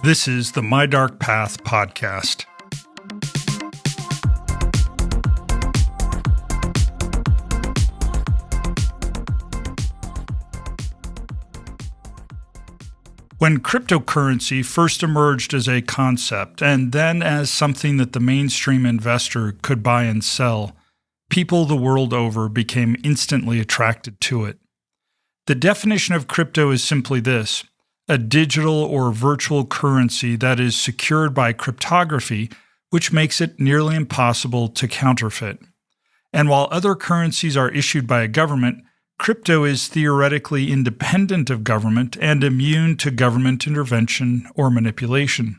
This is the My Dark Path podcast. When cryptocurrency first emerged as a concept and then as something that the mainstream investor could buy and sell, people the world over became instantly attracted to it. The definition of crypto is simply this: a digital or virtual currency that is secured by cryptography, which makes it nearly impossible to counterfeit. And while other currencies are issued by a government, crypto is theoretically independent of government and immune to government intervention or manipulation.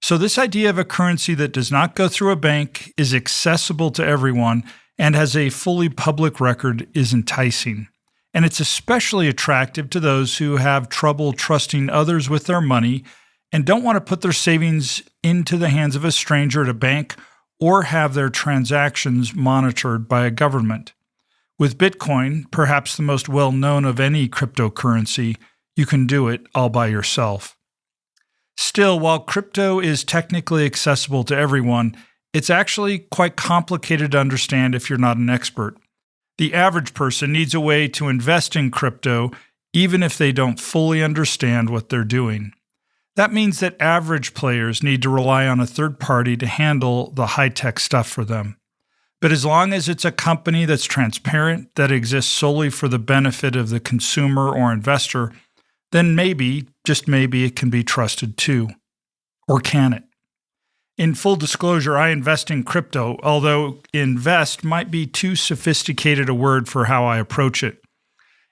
So this idea of a currency that does not go through a bank, is accessible to everyone, and has a fully public record is enticing. And it's especially attractive to those who have trouble trusting others with their money and don't want to put their savings into the hands of a stranger at a bank or have their transactions monitored by a government. With Bitcoin, perhaps the most well-known of any cryptocurrency, you can do it all by yourself. Still, while crypto is technically accessible to everyone, it's actually quite complicated to understand if you're not an expert. The average person needs a way to invest in crypto even if they don't fully understand what they're doing. That means that average players need to rely on a third party to handle the high-tech stuff for them. But as long as it's a company that's transparent, that exists solely for the benefit of the consumer or investor, then maybe, just maybe, it can be trusted too. Or can it? In full disclosure, I invest in crypto, although invest might be too sophisticated a word for how I approach it.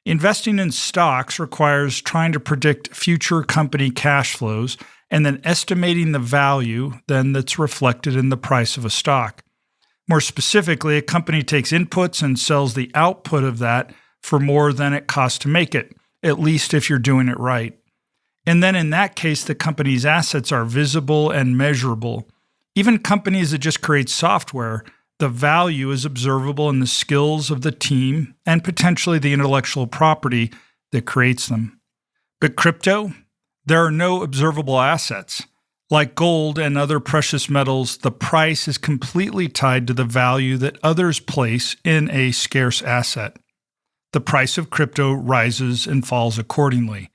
Investing in stocks requires trying to predict future company cash flows and then estimating the value then that's reflected in the price of a stock. More specifically, a company takes inputs and sells the output of that for more than it costs to make it, at least if you're doing it right. And then in that case, the company's assets are visible and measurable. Even companies that just create software, the value is observable in the skills of the team and potentially the intellectual property that creates them. But crypto? There are no observable assets. Like gold and other precious metals, the price is completely tied to the value that others place in a scarce asset. The price of crypto rises and falls accordingly.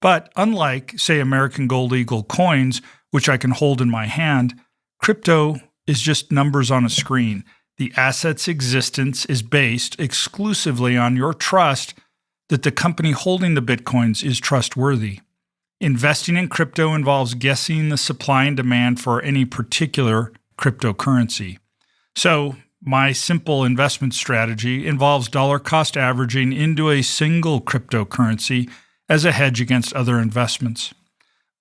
But unlike, say, American Gold Eagle coins, which I can hold in my hand, crypto is just numbers on a screen. The asset's existence is based exclusively on your trust that the company holding the bitcoins is trustworthy. Investing in crypto involves guessing the supply and demand for any particular cryptocurrency. So, my simple investment strategy involves dollar cost averaging into a single cryptocurrency as a hedge against other investments.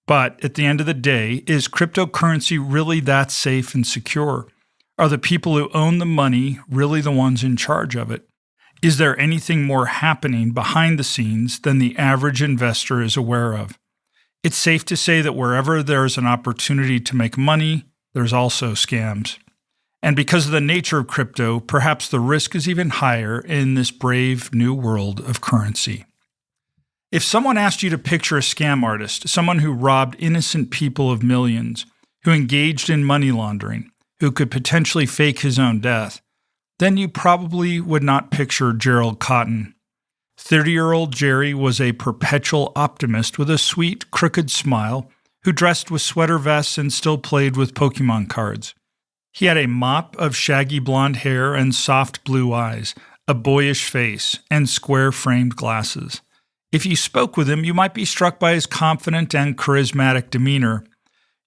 But at the end of the day, is cryptocurrency really that safe and secure? Are the people who own the money really the ones in charge of it? Is there anything more happening behind the scenes than the average investor is aware of? It's safe to say that wherever there's an opportunity to make money, there's also scams. And because of the nature of crypto, perhaps the risk is even higher in this brave new world of currency. If someone asked you to picture a scam artist, someone who robbed innocent people of millions, who engaged in money laundering, who could potentially fake his own death, then you probably would not picture Gerald Cotten. 30-year-old Jerry was a perpetual optimist with a sweet, crooked smile who dressed with sweater vests and still played with Pokemon cards. He had a mop of shaggy blonde hair and soft blue eyes, a boyish face, and square-framed glasses. If you spoke with him, you might be struck by his confident and charismatic demeanor.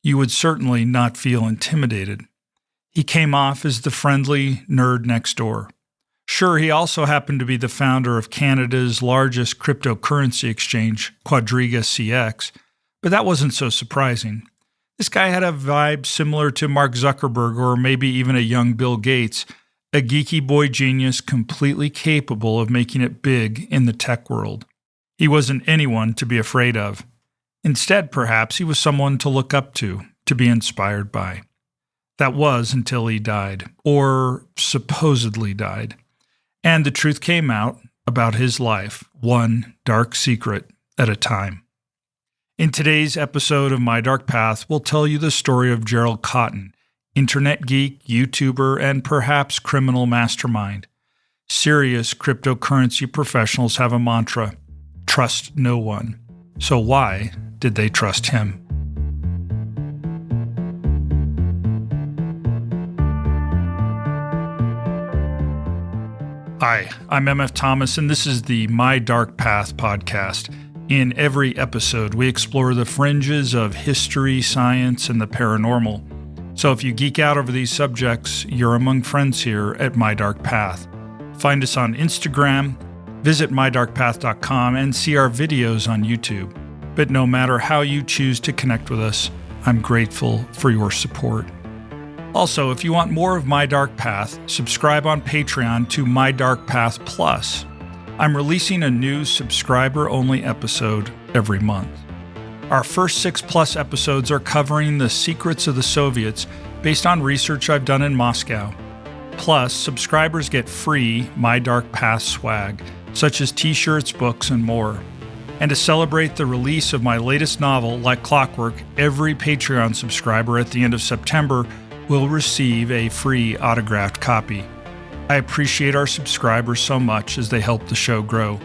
You would certainly not feel intimidated. He came off as the friendly nerd next door. Sure, he also happened to be the founder of Canada's largest cryptocurrency exchange, QuadrigaCX, but that wasn't so surprising. This guy had a vibe similar to Mark Zuckerberg or maybe even a young Bill Gates, a geeky boy genius completely capable of making it big in the tech world. He wasn't anyone to be afraid of. Instead, perhaps, he was someone to look up to be inspired by. That was until he died, or supposedly died. And the truth came out about his life, one dark secret at a time. In today's episode of My Dark Path, we'll tell you the story of Gerald Cotten, internet geek, YouTuber, and perhaps criminal mastermind. Serious cryptocurrency professionals have a mantra: trust no one. So why did they trust him? Hi, I'm MF Thomas, and this is the My Dark Path podcast. In every episode, we explore the fringes of history, science, and the paranormal. So if you geek out over these subjects, you're among friends here at My Dark Path. Find us on Instagram, visit mydarkpath.com, and see our videos on YouTube. But no matter how you choose to connect with us, I'm grateful for your support. Also, if you want more of My Dark Path, subscribe on Patreon to My Dark Path Plus. I'm releasing a new subscriber-only episode every month. Our first 6+ episodes are covering the secrets of the Soviets based on research I've done in Moscow. Plus, subscribers get free My Dark Path swag, such as t-shirts, books, and more. And to celebrate the release of my latest novel, Like Clockwork, every Patreon subscriber at the end of September will receive a free autographed copy. I appreciate our subscribers so much as they help the show grow.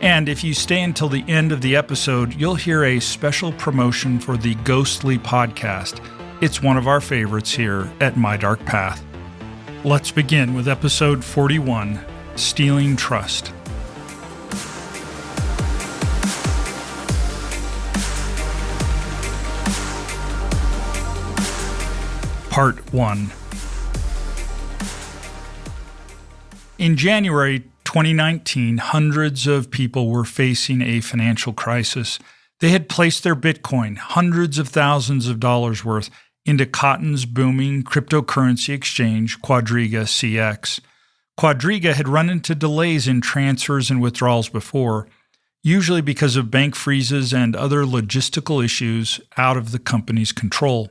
And if you stay until the end of the episode, you'll hear a special promotion for the Ghostly podcast. It's one of our favorites here at My Dark Path. Let's begin with episode 41, Stealing Trust. Part 1. In January 2019, hundreds of people were facing a financial crisis. They had placed their Bitcoin, hundreds of thousands of dollars worth, into Cotten's booming cryptocurrency exchange, QuadrigaCX. Quadriga had run into delays in transfers and withdrawals before, usually because of bank freezes and other logistical issues out of the company's control.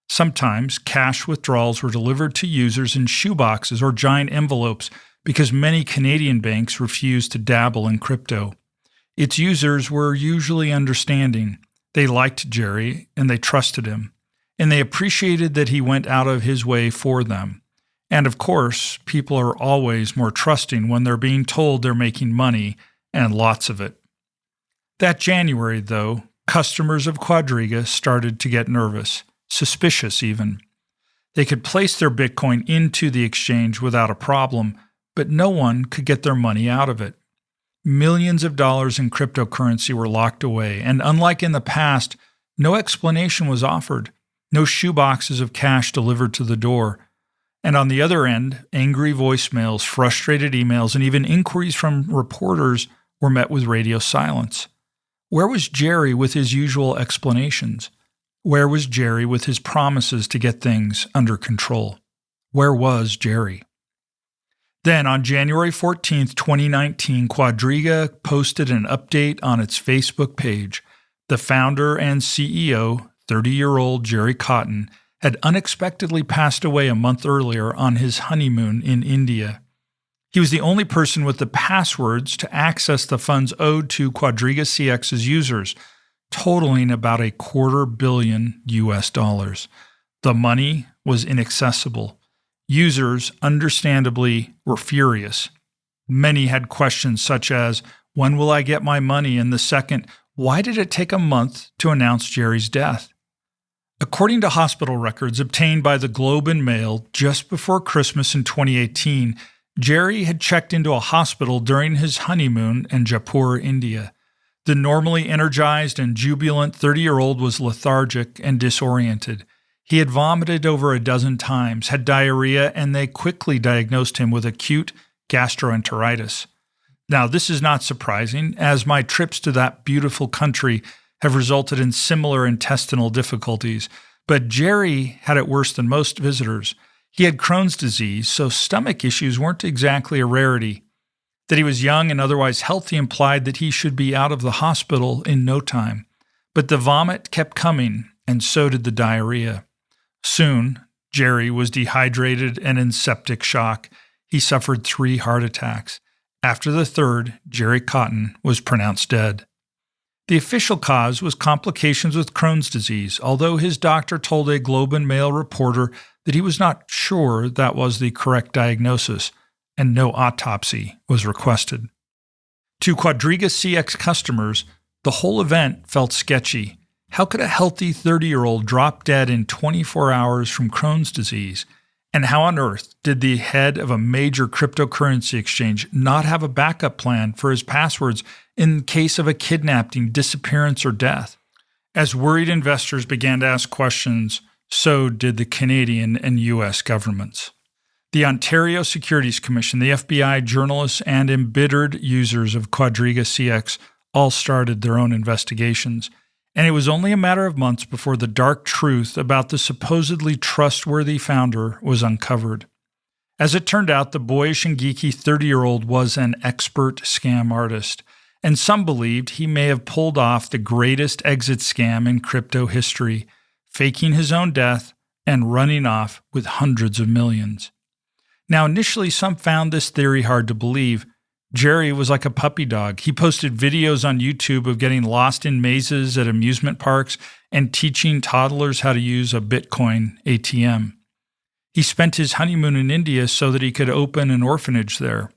Sometimes cash withdrawals were delivered to users in shoeboxes or giant envelopes because many Canadian banks refused to dabble in crypto. Its users were usually understanding. They liked Jerry and they trusted him, and they appreciated that he went out of his way for them. And of course, people are always more trusting when they're being told they're making money, and lots of it. That January, though, customers of Quadriga started to get nervous. Suspicious even. They could place their Bitcoin into the exchange without a problem, but no one could get their money out of it. Millions of dollars in cryptocurrency were locked away, and unlike in the past, no explanation was offered, no shoeboxes of cash delivered to the door. And on the other end, angry voicemails, frustrated emails, and even inquiries from reporters were met with radio silence. Where was Jerry with his usual explanations? Where was Jerry with his promises to get things under control? Where was Jerry? Then on January 14th, 2019, Quadriga posted an update on its Facebook page. The founder and CEO, 30-year-old Gerald Cotten, had unexpectedly passed away a month earlier on his honeymoon in India. He was the only person with the passwords to access the funds owed to QuadrigaCX's users, totaling about $250 million US. The money was inaccessible. Users, understandably, were furious. Many had questions such as, when will I get my money? And the second, why did it take a month to announce Jerry's death? According to hospital records obtained by the Globe and Mail just before Christmas in 2018, Jerry had checked into a hospital during his honeymoon in Jaipur, India. The normally energized and jubilant 30-year-old was lethargic and disoriented. He had vomited over a dozen times, had diarrhea, and they quickly diagnosed him with acute gastroenteritis. Now, this is not surprising, as my trips to that beautiful country have resulted in similar intestinal difficulties, but Jerry had it worse than most visitors. He had Crohn's disease, so stomach issues weren't exactly a rarity. That he was young and otherwise healthy implied that he should be out of the hospital in no time. But the vomit kept coming, and so did the diarrhea. Soon, Jerry was dehydrated and in septic shock. he suffered 3 heart attacks. After the third, Gerald Cotten was pronounced dead. The official cause was complications with Crohn's disease, although his doctor told a Globe and Mail reporter that he was not sure that was the correct diagnosis, and no autopsy was requested. To QuadrigaCX customers, the whole event felt sketchy. How could a healthy 30-year-old drop dead in 24 hours from Crohn's disease? And how on earth did the head of a major cryptocurrency exchange not have a backup plan for his passwords in case of a kidnapping, disappearance, or death? As worried investors began to ask questions, so did the Canadian and U.S. governments. The Ontario Securities Commission, the FBI, journalists, and embittered users of QuadrigaCX all started their own investigations. And it was only a matter of months before the dark truth about the supposedly trustworthy founder was uncovered. As it turned out, the boyish and geeky 30-year-old was an expert scam artist, and some believed he may have pulled off the greatest exit scam in crypto history, faking his own death and running off with hundreds of millions. Now, initially, some found this theory hard to believe. Jerry was like a puppy dog. He posted videos on YouTube of getting lost in mazes at amusement parks and teaching toddlers how to use a Bitcoin ATM. He spent his honeymoon in India so that he could open an orphanage there.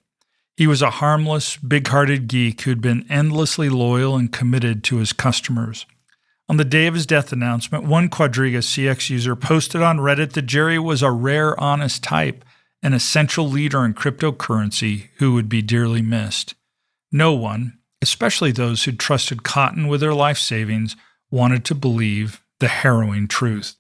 He was a harmless, big-hearted geek who'd been endlessly loyal and committed to his customers. On the day of his death announcement, one QuadrigaCX user posted on Reddit that Jerry was a rare, honest type, an essential leader in cryptocurrency who would be dearly missed. No one, especially those who trusted Cotten with their life savings, wanted to believe the harrowing truth.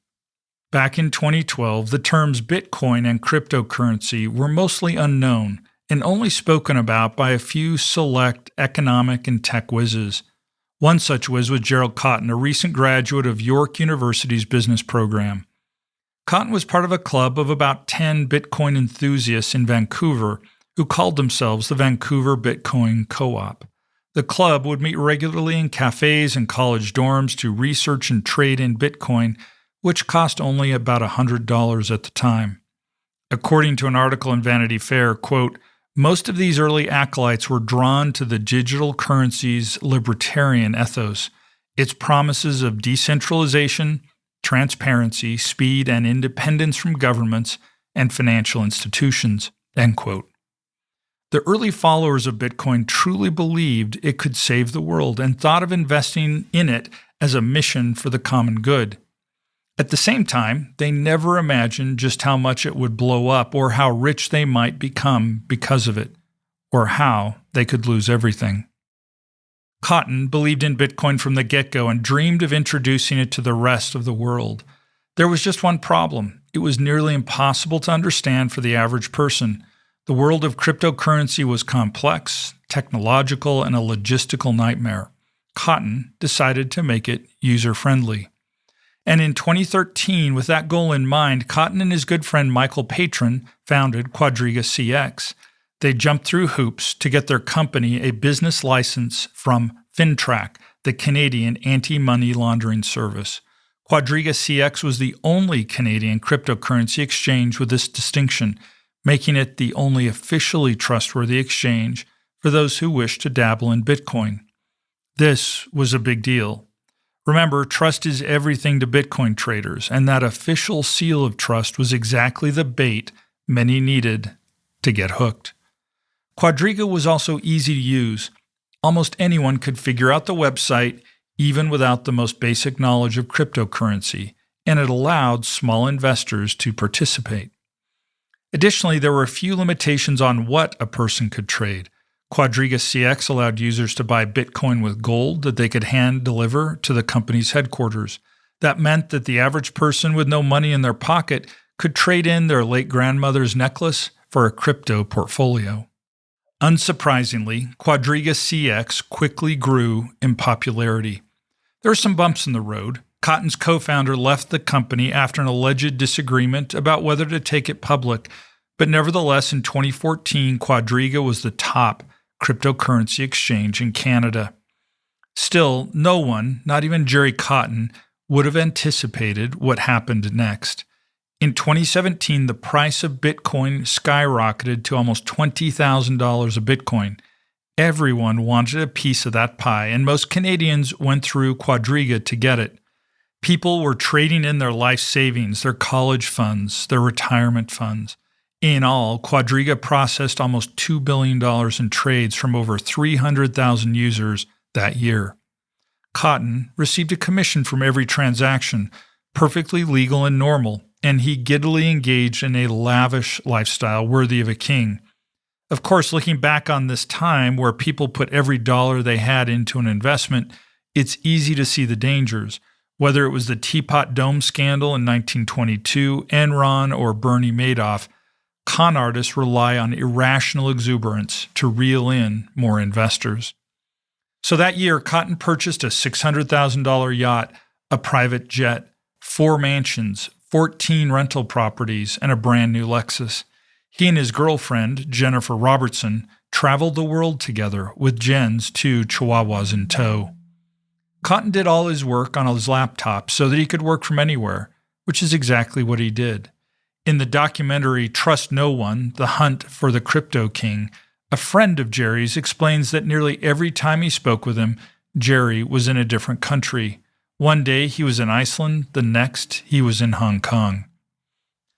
Back in 2012, the terms Bitcoin and cryptocurrency were mostly unknown and only spoken about by a few select economic and tech whizzes. One such whiz was Gerald Cotten, a recent graduate of York University's business program. Cotten was part of a club of about 10 Bitcoin enthusiasts in Vancouver who called themselves the Vancouver Bitcoin Co-op. The club would meet regularly in cafes and college dorms to research and trade in Bitcoin, which cost only about $100 at the time. According to an article in Vanity Fair, quote, most of these early acolytes were drawn to the digital currency's libertarian ethos, its promises of decentralization, transparency, speed, and independence from governments and financial institutions, end quote. The early followers of Bitcoin truly believed it could save the world and thought of investing in it as a mission for the common good. At the same time, they never imagined just how much it would blow up or how rich they might become because of it, or how they could lose everything. Cotten believed in Bitcoin from the get-go and dreamed of introducing it to the rest of the world. There was just one problem. It was nearly impossible to understand for the average person. The world of cryptocurrency was complex, technological, and a logistical nightmare. Cotten decided to make it user-friendly. And in 2013, with that goal in mind, Cotten and his good friend Michael Patron founded QuadrigaCX. They jumped through hoops to get their company a business license from FinTrack, the Canadian anti-money laundering service. QuadrigaCX was the only Canadian cryptocurrency exchange with this distinction, making it the only officially trustworthy exchange for those who wish to dabble in Bitcoin. This was a big deal. Remember, trust is everything to Bitcoin traders, and that official seal of trust was exactly the bait many needed to get hooked. Quadriga was also easy to use. Almost anyone could figure out the website, even without the most basic knowledge of cryptocurrency, and it allowed small investors to participate. Additionally, there were a few limitations on what a person could trade. QuadrigaCX allowed users to buy Bitcoin with gold that they could hand deliver to the company's headquarters. That meant that the average person with no money in their pocket could trade in their late grandmother's necklace for a crypto portfolio. Unsurprisingly, QuadrigaCX quickly grew in popularity. There were some bumps in the road. Cotten's co-founder left the company after an alleged disagreement about whether to take it public, but nevertheless, in 2014, Quadriga was the top cryptocurrency exchange in Canada. Still, no one, not even Gerald Cotten, would have anticipated what happened next. In 2017, the price of Bitcoin skyrocketed to almost $20,000 a Bitcoin. Everyone wanted a piece of that pie, and most Canadians went through Quadriga to get it. People were trading in their life savings, their college funds, their retirement funds. In all, Quadriga processed almost $2 billion in trades from over 300,000 users that year. Cotten received a commission from every transaction, perfectly legal and normal, and he giddily engaged in a lavish lifestyle worthy of a king. Of course, looking back on this time where people put every dollar they had into an investment, it's easy to see the dangers. Whether it was the Teapot Dome scandal in 1922, Enron, or Bernie Madoff, con artists rely on irrational exuberance to reel in more investors. So that year, Cotten purchased a $600,000 yacht, a private jet, 4 mansions, 14 rental properties, and a brand new Lexus. He and his girlfriend, Jennifer Robertson, traveled the world together with Jen's 2 Chihuahuas in tow. Cotten did all his work on his laptop so that he could work from anywhere, which is exactly what he did. In the documentary Trust No One, The Hunt for the Crypto King, a friend of Jerry's explains that nearly every time he spoke with him, Jerry was in a different country. One day he was in Iceland, the next he was in Hong Kong.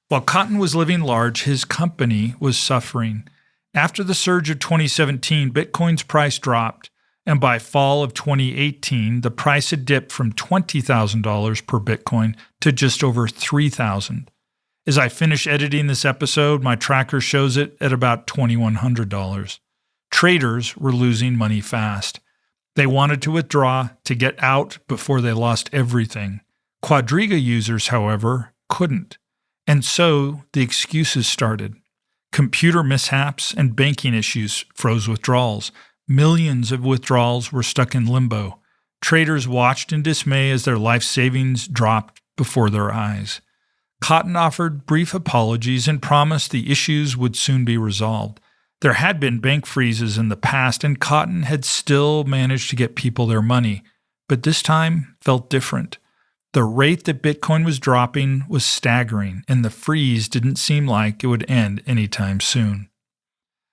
While Cotten was living large, his company was suffering. After the surge of 2017, Bitcoin's price dropped, and by fall of 2018, the price had dipped from $20,000 per Bitcoin to just over $3,000. As I finish editing this episode, my tracker shows it at about $2,100. Traders were losing money fast. They wanted to withdraw to get out before they lost everything. Quadriga users, however, couldn't. And so the excuses started. Computer mishaps and banking issues froze withdrawals. Millions of withdrawals were stuck in limbo. Traders watched in dismay as their life savings dropped before their eyes. Cotten offered brief apologies and promised the issues would soon be resolved. There had been bank freezes in the past, and Cotten had still managed to get people their money, but this time felt different. The rate that Bitcoin was dropping was staggering, and the freeze didn't seem like it would end anytime soon.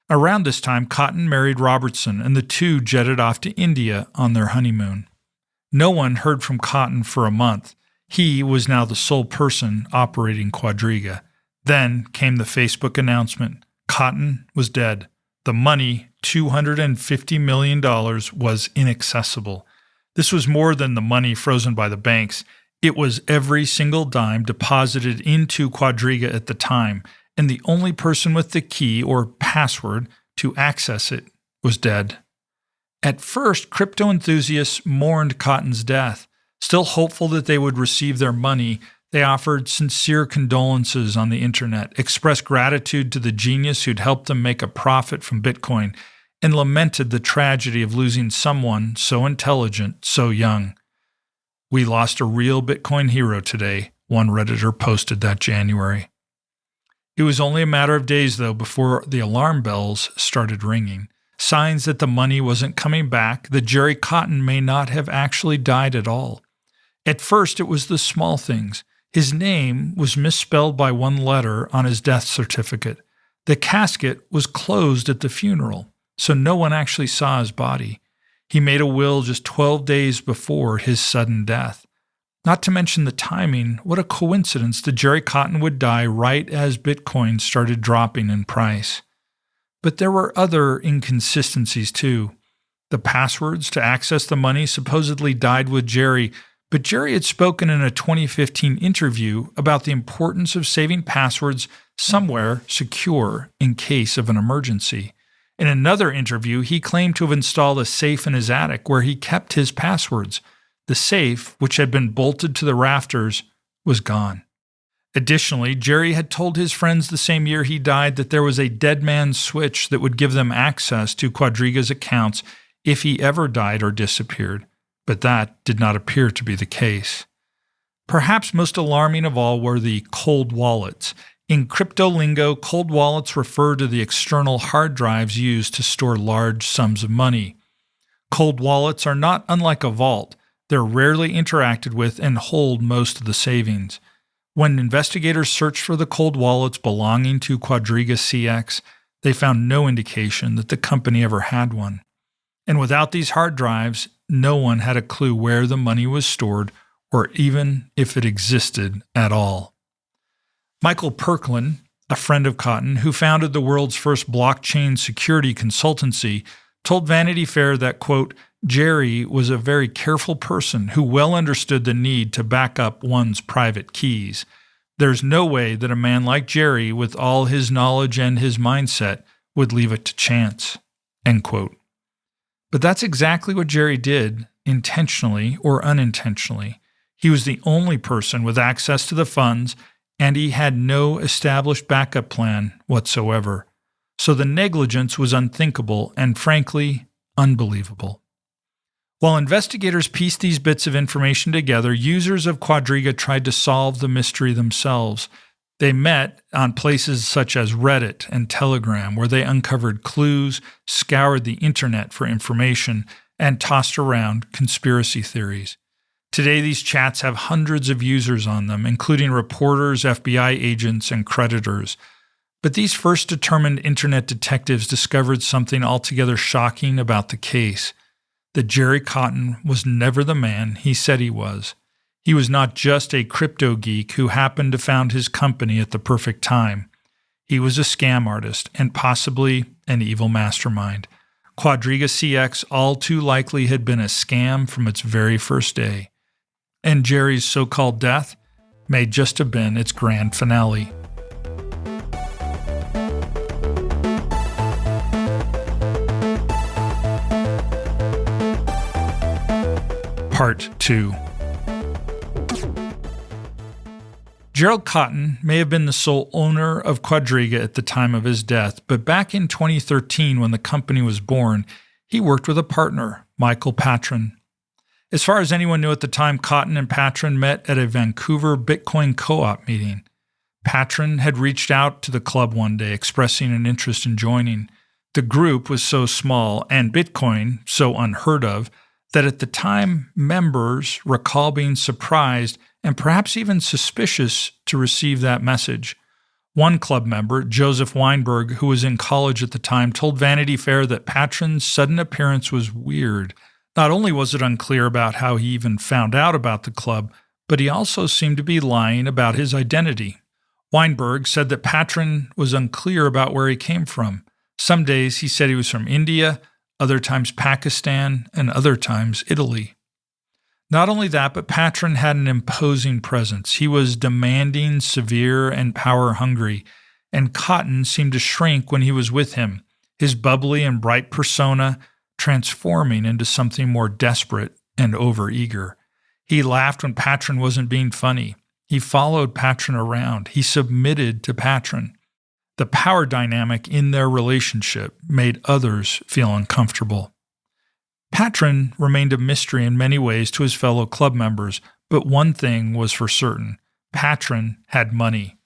Around this time, Cotten married Robertson, and the two jetted off to India on their honeymoon. No one heard from Cotten for a month. He was now the sole person operating Quadriga. Then came the Facebook announcement. Cotten was dead. The money, $250 million, was inaccessible. This was more than the money frozen by the banks. It was every single dime deposited into Quadriga at the time, and the only person with the key or password to access it was dead. At first, crypto enthusiasts mourned Cotten's death. Still hopeful that they would receive their money, they offered sincere condolences on the internet, expressed gratitude to the genius who'd helped them make a profit from Bitcoin, and lamented the tragedy of losing someone so intelligent, so young. "We lost a real Bitcoin hero today," one Redditor posted that January. It was only a matter of days, though, before the alarm bells started ringing. Signs that the money wasn't coming back, that Jerry Cotten may not have actually died at all. At first, it was the small things. His name was misspelled by one letter on his death certificate. The casket was closed at the funeral, so no one actually saw his body. He made a will just 12 days before his sudden death. Not to mention the timing, what a coincidence that Jerry Cotten would die right as Bitcoin started dropping in price. But there were other inconsistencies too. The passwords to access the money supposedly died with Jerry, but Jerry had spoken in a 2015 interview about the importance of saving passwords somewhere secure in case of an emergency. In another interview, he claimed to have installed a safe in his attic where he kept his passwords. The safe, which had been bolted to the rafters, was gone. Additionally, Jerry had told his friends the same year he died that there was a dead man's switch that would give them access to Quadriga's accounts if he ever died or disappeared, but that did not appear to be the case. Perhaps most alarming of all were the cold wallets. In crypto lingo, cold wallets refer to the external hard drives used to store large sums of money. Cold wallets are not unlike a vault. They're rarely interacted with and hold most of the savings. When investigators searched for the cold wallets belonging to QuadrigaCX, they found no indication that the company ever had one. And without these hard drives, no one had a clue where the money was stored or even if it existed at all. Michael Perklin, a friend of Cotten who founded the world's first blockchain security consultancy, told Vanity Fair that, quote, Jerry was a very careful person who well understood the need to back up one's private keys. There's no way that a man like Jerry, with all his knowledge and his mindset, would leave it to chance, end quote. But that's exactly what Jerry did, intentionally or unintentionally. He was the only person with access to the funds, and he had no established backup plan whatsoever. So the negligence was unthinkable and, frankly, unbelievable. While investigators pieced these bits of information together, users of Quadriga tried to solve the mystery themselves. They met on places such as Reddit and Telegram, where they uncovered clues, scoured the internet for information, and tossed around conspiracy theories. Today, these chats have hundreds of users on them, including reporters, FBI agents, and creditors. But these first determined internet detectives discovered something altogether shocking about the case: that Gerald Cotten was never the man he said he was. He was not just a crypto geek who happened to found his company at the perfect time. He was a scam artist and possibly an evil mastermind. QuadrigaCX all too likely had been a scam from its very first day. And Jerry's so-called death may just have been its grand finale. Part 2. Gerald Cotten may have been the sole owner of Quadriga at the time of his death, but back in 2013 when the company was born, he worked with a partner, Michael Patron. As far as anyone knew at the time, Cotten and Patron met at a Vancouver Bitcoin co-op meeting. Patron had reached out to the club one day expressing an interest in joining. The group was so small and Bitcoin so unheard of that at the time, members recall being surprised and perhaps even suspicious to receive that message. One club member, Joseph Weinberg, who was in college at the time, told Vanity Fair that Patron's sudden appearance was weird. Not only was it unclear about how he even found out about the club, but he also seemed to be lying about his identity. Weinberg said that Patron was unclear about where he came from. Some days he said he was from India, other times Pakistan, and other times Italy. Not only that, but Patron had an imposing presence. He was demanding, severe, and power-hungry, and Cotten seemed to shrink when he was with him, his bubbly and bright persona transforming into something more desperate and overeager. He laughed when Patron wasn't being funny. He followed Patron around. He submitted to Patron. The power dynamic in their relationship made others feel uncomfortable. Patron remained a mystery in many ways to his fellow club members, but one thing was for certain: Patron had money.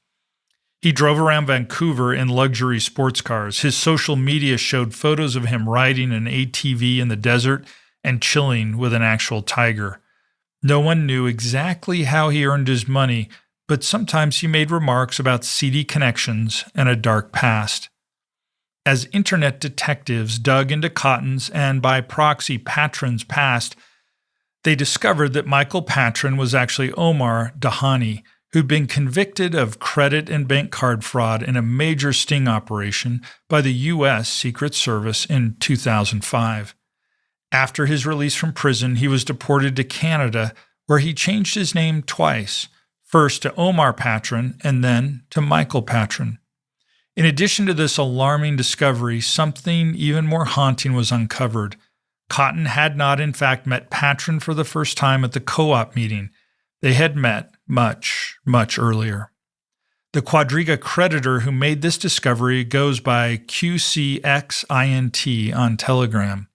He drove around Vancouver in luxury sports cars. His social media showed photos of him riding an ATV in the desert and chilling with an actual tiger. No one knew exactly how he earned his money, but sometimes he made remarks about seedy connections and a dark past. As internet detectives dug into Cotten's and by proxy Patron's past, they discovered that Michael Patron was actually Omar Dahani, who'd been convicted of credit and bank card fraud in a major sting operation by the U.S. Secret Service in 2005. After his release from prison, he was deported to Canada, where he changed his name twice, first to Omar Patron and then to Michael Patron. In addition to this alarming discovery, something even more haunting was uncovered. Cotten had not, in fact, met Patron for the first time at the co-op meeting. They had met much, much earlier. The Quadriga creditor who made this discovery goes by QCXINT on Telegram.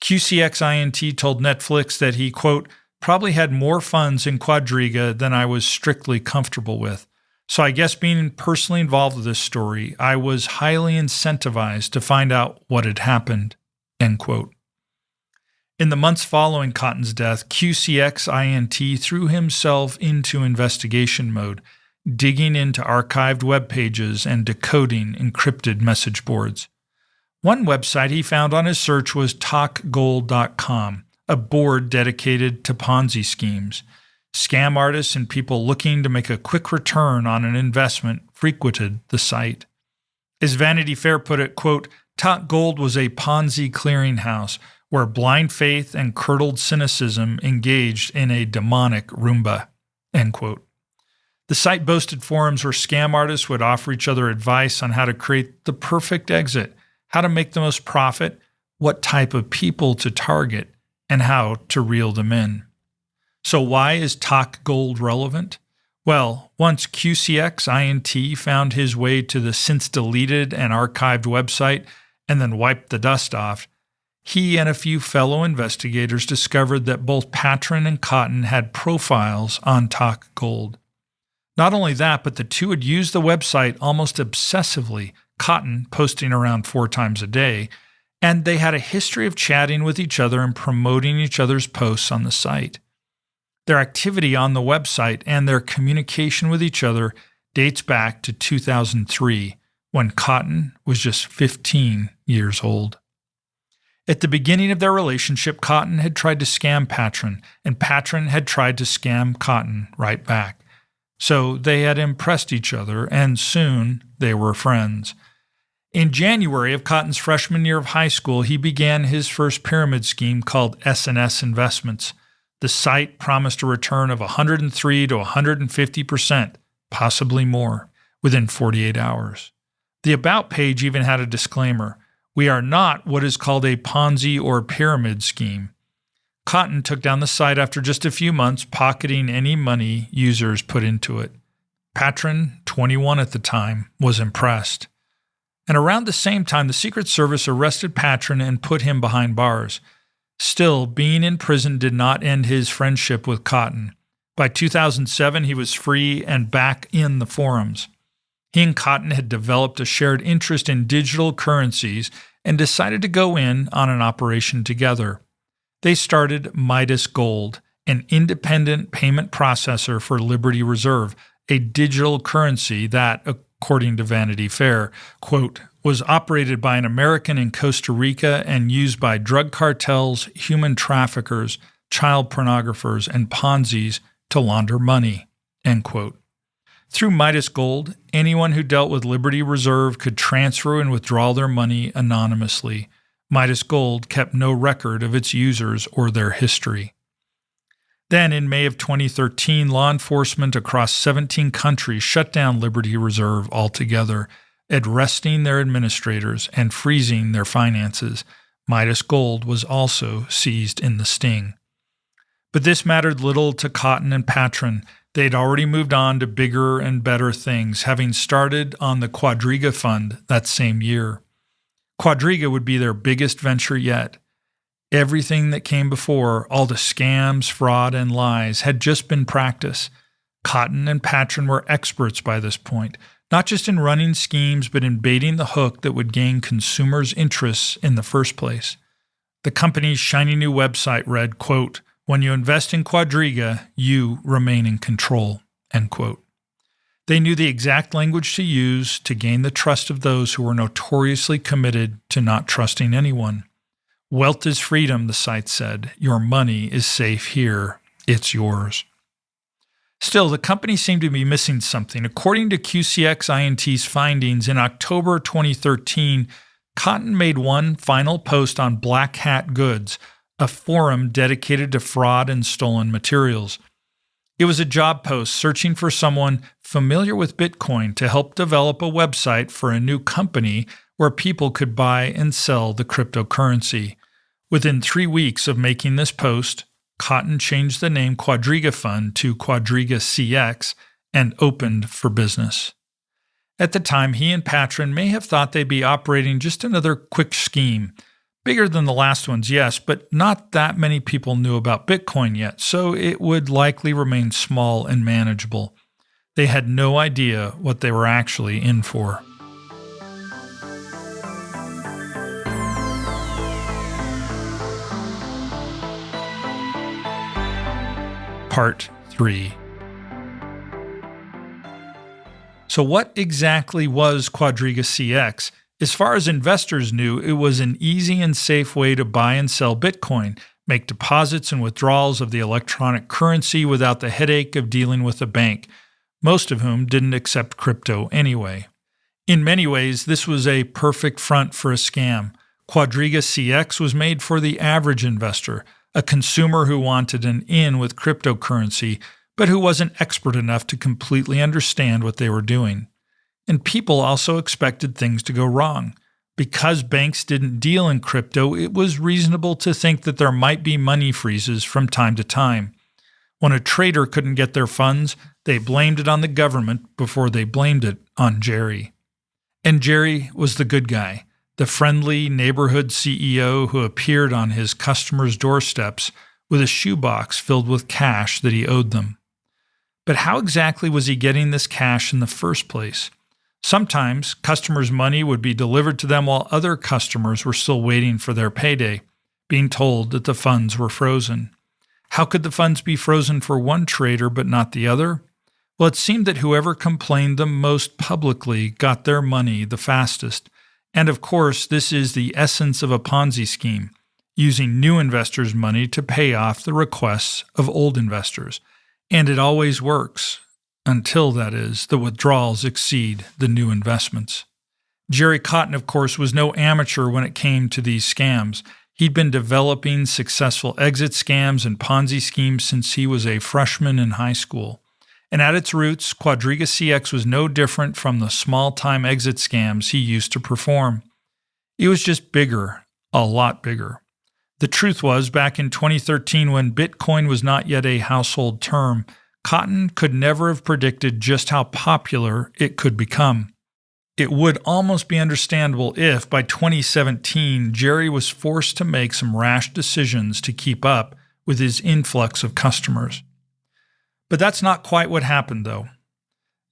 QCXINT told Netflix that he, quote, probably had more funds in Quadriga than I was strictly comfortable with. So I guess being personally involved with this story, I was highly incentivized to find out what had happened, end quote. In the months following Cotton's death, QCX threw himself into investigation mode, digging into archived web pages and decoding encrypted message boards. One website he found on his search was talkgold.com, a board dedicated to Ponzi schemes. Scam artists and people looking to make a quick return on an investment frequented the site. As Vanity Fair put it, quote, Talk Gold was a Ponzi clearinghouse where blind faith and curdled cynicism engaged in a demonic Roomba, end quote. The site boasted forums where scam artists would offer each other advice on how to create the perfect exit, how to make the most profit, what type of people to target, and how to reel them in. So why is Talk Gold relevant? Well, once QCX found his way to the since deleted and archived website and then wiped the dust off, he and a few fellow investigators discovered that both Patron and Cotten had profiles on Talk Gold. Not only that, but the two had used the website almost obsessively, Cotten posting around 4 times a day, and they had a history of chatting with each other and promoting each other's posts on the site. Their activity on the website and their communication with each other dates back to 2003, when Cotten was just 15 years old. At the beginning of their relationship, Cotten had tried to scam Patron, and Patron had tried to scam Cotten right back. So they had impressed each other, and soon they were friends. In January of Cotton's freshman year of high school, he began his first pyramid scheme called S&S Investments. The site promised a return of 103 to 150%, possibly more, within 48 hours. The About page even had a disclaimer. We are not what is called a Ponzi or pyramid scheme. Cotten took down the site after just a few months, pocketing any money users put into it. Patron, 21 at the time, was impressed. And around the same time, the Secret Service arrested Patron and put him behind bars. Still, being in prison did not end his friendship with Cotten. By 2007, he was free and back in the forums. He and Cotten had developed a shared interest in digital currencies and decided to go in on an operation together. They started Midas Gold, an independent payment processor for Liberty Reserve, a digital currency that, according to Vanity Fair, quote, was operated by an American in Costa Rica and used by drug cartels, human traffickers, child pornographers, and Ponzi's to launder money, end quote. Through Midas Gold, anyone who dealt with Liberty Reserve could transfer and withdraw their money anonymously. Midas Gold kept no record of its users or their history. Then, in May of 2013, law enforcement across 17 countries shut down Liberty Reserve altogether, arresting their administrators and freezing their finances. Midas Gold was also seized in the sting. But this mattered little to Cotten and Patron. They'd already moved on to bigger and better things, having started on the Quadriga Fund that same year. Quadriga would be their biggest venture yet. Everything that came before, all the scams, fraud, and lies, had just been practice. Cotten and Patron were experts by this point, not just in running schemes, but in baiting the hook that would gain consumers' interests in the first place. The company's shiny new website read, quote, "When you invest in Quadriga, you remain in control," end quote. They knew the exact language to use to gain the trust of those who were notoriously committed to not trusting anyone. Wealth is freedom, the site said. Your money is safe here. It's yours. Still, the company seemed to be missing something. According to QCX's findings, in October 2013, Cotten made one final post on Black Hat Goods, a forum dedicated to fraud and stolen materials. It was a job post searching for someone familiar with Bitcoin to help develop a website for a new company where people could buy and sell the cryptocurrency. Within 3 weeks of making this post, Cotten changed the name Quadriga Fund to QuadrigaCX and opened for business. At the time, he and Patron may have thought they'd be operating just another quick scheme. Bigger than the last ones, yes, but not that many people knew about Bitcoin yet, so it would likely remain small and manageable. They had no idea what they were actually in for. Part 3. So what exactly was QuadrigaCX? As far as investors knew, it was an easy and safe way to buy and sell Bitcoin, make deposits and withdrawals of the electronic currency without the headache of dealing with a bank, most of whom didn't accept crypto anyway. In many ways, this was a perfect front for a scam. QuadrigaCX was made for the average investor, a consumer who wanted an in with cryptocurrency, but who wasn't expert enough to completely understand what they were doing. And people also expected things to go wrong. Because banks didn't deal in crypto, it was reasonable to think that there might be money freezes from time to time. When a trader couldn't get their funds, they blamed it on the government before they blamed it on Jerry. And Jerry was the good guy, the friendly neighborhood CEO who appeared on his customers' doorsteps with a shoebox filled with cash that he owed them. But how exactly was he getting this cash in the first place? Sometimes customers' money would be delivered to them while other customers were still waiting for their payday, being told that the funds were frozen. How could the funds be frozen for one trader but not the other? Well, it seemed that whoever complained the most publicly got their money the fastest. And of course, this is the essence of a Ponzi scheme, using new investors' money to pay off the requests of old investors. And it always works, until, that is, the withdrawals exceed the new investments. Gerald Cotten, of course, was no amateur when it came to these scams. He'd been developing successful exit scams and Ponzi schemes since he was a freshman in high school. And at its roots, QuadrigaCX was no different from the small-time exit scams he used to perform. It was just bigger, a lot bigger. The truth was, back in 2013, when Bitcoin was not yet a household term, Cotten could never have predicted just how popular it could become. It would almost be understandable if, by 2017, Jerry was forced to make some rash decisions to keep up with his influx of customers. But that's not quite what happened, though.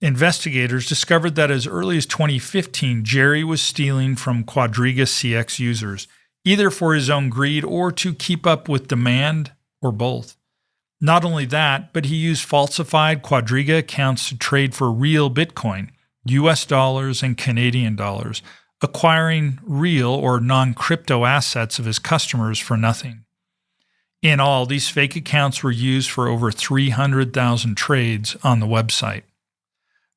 Investigators discovered that as early as 2015, Jerry was stealing from QuadrigaCX users, either for his own greed or to keep up with demand, or both. Not only that, but he used falsified Quadriga accounts to trade for real Bitcoin, US dollars and Canadian dollars, acquiring real or non-crypto assets of his customers for nothing. In all, these fake accounts were used for over 300,000 trades on the website.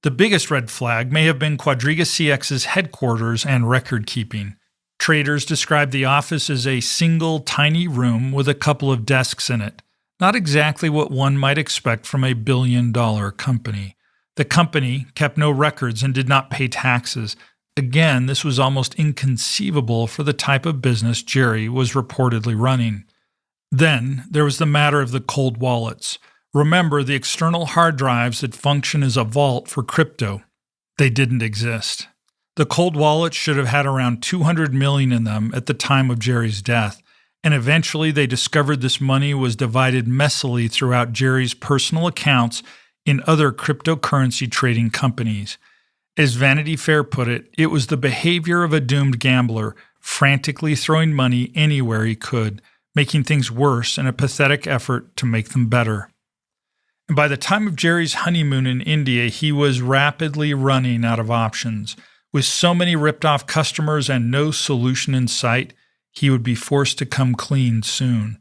The biggest red flag may have been QuadrigaCX's headquarters and record keeping. Traders described the office as a single tiny room with a couple of desks in it. Not exactly what one might expect from a billion-dollar company. The company kept no records and did not pay taxes. Again, this was almost inconceivable for the type of business Jerry was reportedly running. Then there was the matter of the cold wallets. Remember the external hard drives that function as a vault for crypto. They didn't exist. The cold wallets should have had around 200 million in them at the time of Jerry's death, and eventually they discovered this money was divided messily throughout Jerry's personal accounts in other cryptocurrency trading companies. As Vanity Fair put it, it was the behavior of a doomed gambler, frantically throwing money anywhere he could, making things worse in a pathetic effort to make them better. And by the time of Jerry's honeymoon in India, he was rapidly running out of options. With so many ripped-off customers and no solution in sight, he would be forced to come clean soon.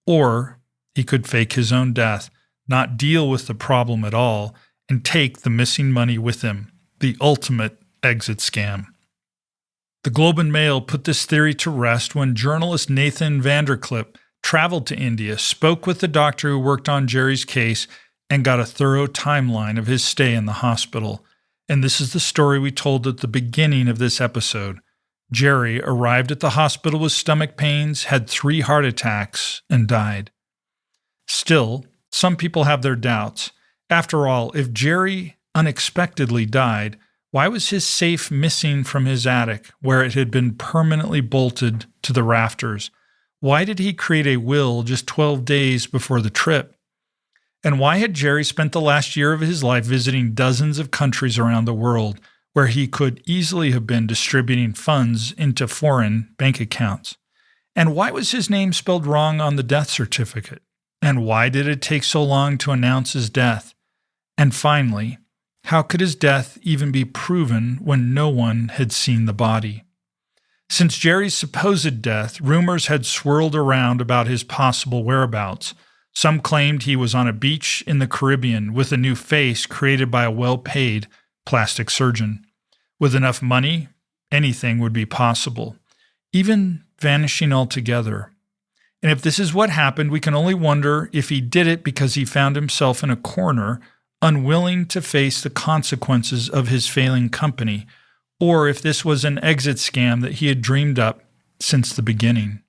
Or he could fake his own death, not deal with the problem at all, and take the missing money with him, the ultimate exit scam. The Globe and Mail put this theory to rest when journalist Nathan Vanderclip traveled to India, spoke with the doctor who worked on Jerry's case, and got a thorough timeline of his stay in the hospital. And this is the story we told at the beginning of this episode. Jerry arrived at the hospital with stomach pains, had 3 heart attacks, and died. Still, some people have their doubts. After all, if Jerry unexpectedly died, why was his safe missing from his attic, where it had been permanently bolted to the rafters? Why did he create a will just 12 days before the trip? And why had Jerry spent the last year of his life visiting dozens of countries around the world, where he could easily have been distributing funds into foreign bank accounts? And why was his name spelled wrong on the death certificate? And why did it take so long to announce his death? And finally, how could his death even be proven when no one had seen the body? Since Jerry's supposed death, rumors had swirled around about his possible whereabouts. Some claimed he was on a beach in the Caribbean with a new face created by a well-paid plastic surgeon. With enough money, anything would be possible, even vanishing altogether. And if this is what happened, we can only wonder if he did it because he found himself in a corner, unwilling to face the consequences of his failing company, or if this was an exit scam that he had dreamed up since the beginning.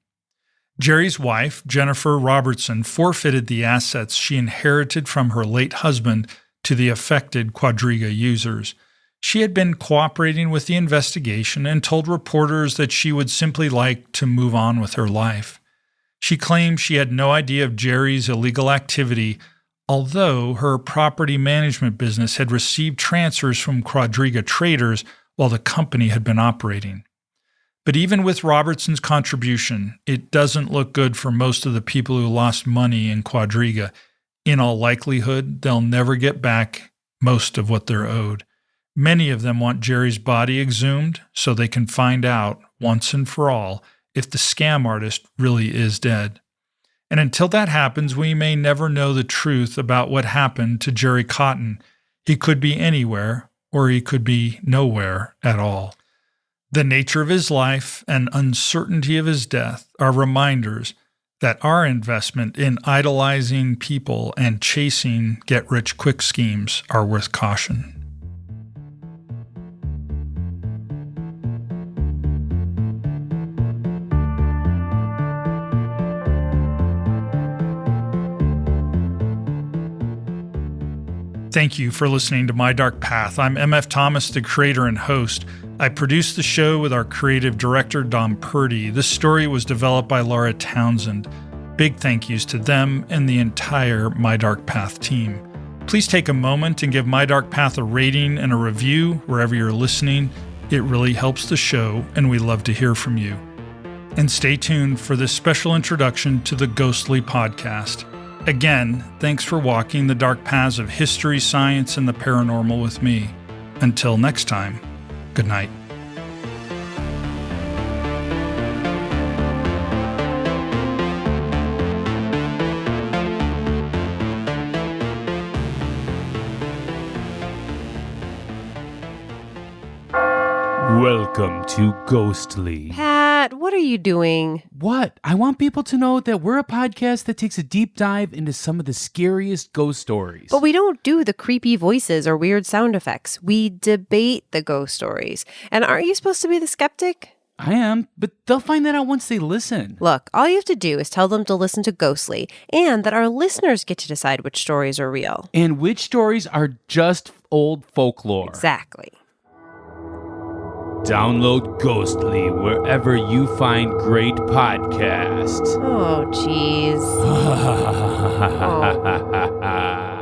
Jerry's wife, Jennifer Robertson, forfeited the assets she inherited from her late husband to the affected Quadriga users. She had been cooperating with the investigation and told reporters that she would simply like to move on with her life. She claimed she had no idea of Jerry's illegal activity, although her property management business had received transfers from Quadriga traders while the company had been operating. But even with Robertson's contribution, it doesn't look good for most of the people who lost money in Quadriga. In all likelihood, they'll never get back most of what they're owed. Many of them want Jerry's body exhumed so they can find out, once and for all, if the scam artist really is dead. And until that happens, we may never know the truth about what happened to Jerry Cotten. He could be anywhere, or he could be nowhere at all. The nature of his life and uncertainty of his death are reminders that our investment in idolizing people and chasing get-rich-quick schemes are worth caution. Thank you for listening to My Dark Path. I'm MF Thomas, the creator and host. I produced the show with our creative director, Dom Purdy. This story was developed by Laura Townsend. Big thank yous to them and the entire My Dark Path team. Please take a moment and give My Dark Path a rating and a review wherever you're listening. It really helps the show, and we love to hear from you. And stay tuned for this special introduction to the Ghostly Podcast. Again, thanks for walking the dark paths of history, science, and the paranormal with me. Until next time, good night. Welcome to Ghostly. Pat, what are you doing? What? I want people to know that we're a podcast that takes a deep dive into some of the scariest ghost stories. But we don't do the creepy voices or weird sound effects. We debate the ghost stories. And aren't you supposed to be the skeptic? I am, but they'll find that out once they listen. Look, all you have to do is tell them to listen to Ghostly, and that our listeners get to decide which stories are real. And which stories are just old folklore. Exactly. Download Ghostly wherever you find great podcasts. Oh, jeez. Oh.